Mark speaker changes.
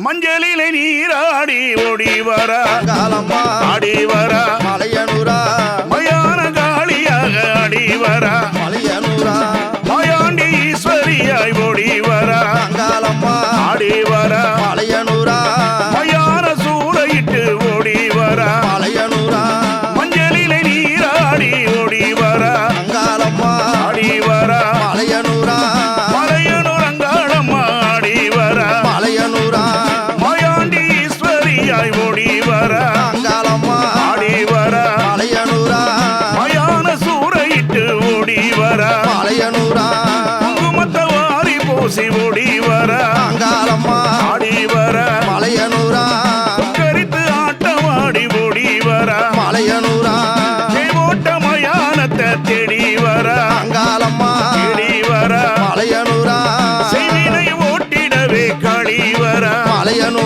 Speaker 1: மஞ்சளிலே நீராடி ஓடி வரா
Speaker 2: காலம்மா
Speaker 1: ஆடி வரா
Speaker 2: மலையனூரா
Speaker 1: மயான காளியாக ஆடி வரா
Speaker 2: மலையனூரா
Speaker 1: மாயாண்டி ஈஸ்வரியாய் ஓடி வரா
Speaker 2: காலம்மா
Speaker 1: ஆடி வரா
Speaker 2: மலையனூரா
Speaker 1: மயான சூளையிட்டு ஓடி வரா
Speaker 2: மலையனூரா
Speaker 1: மஞ்சளிலே நீராடி ஓடி வரா
Speaker 2: காலம்மா
Speaker 1: ஆடி வரா
Speaker 2: மலையனூரா
Speaker 1: மலையனூர் அங்காளம்மா ஆடி வரா
Speaker 2: மலையனூரா
Speaker 1: மாயாண்டி ஈஸ்வரியாய் ஓடி வரா
Speaker 2: காலம்மா
Speaker 1: ஆடி வரா
Speaker 2: மலையனூரா
Speaker 1: மயான சூறையிட்டு ஓடி வரா
Speaker 2: மலையனூரா
Speaker 1: குங்குமத்தை வாரி பூசி ஓடி வரா
Speaker 2: காலம்மா
Speaker 1: ஆடி வரா
Speaker 2: மலையனூரா
Speaker 1: கரித்து ஆட்டமாடி ஓடி வரா
Speaker 2: மலையனூரா
Speaker 1: ஓட்ட மயானத்தை தேடி வரா
Speaker 2: காலம்மா
Speaker 1: தேடி வரா
Speaker 2: மலையனூரா
Speaker 1: செய்வினை ஓட்டிடவே காளி வரா
Speaker 2: மலையனூரா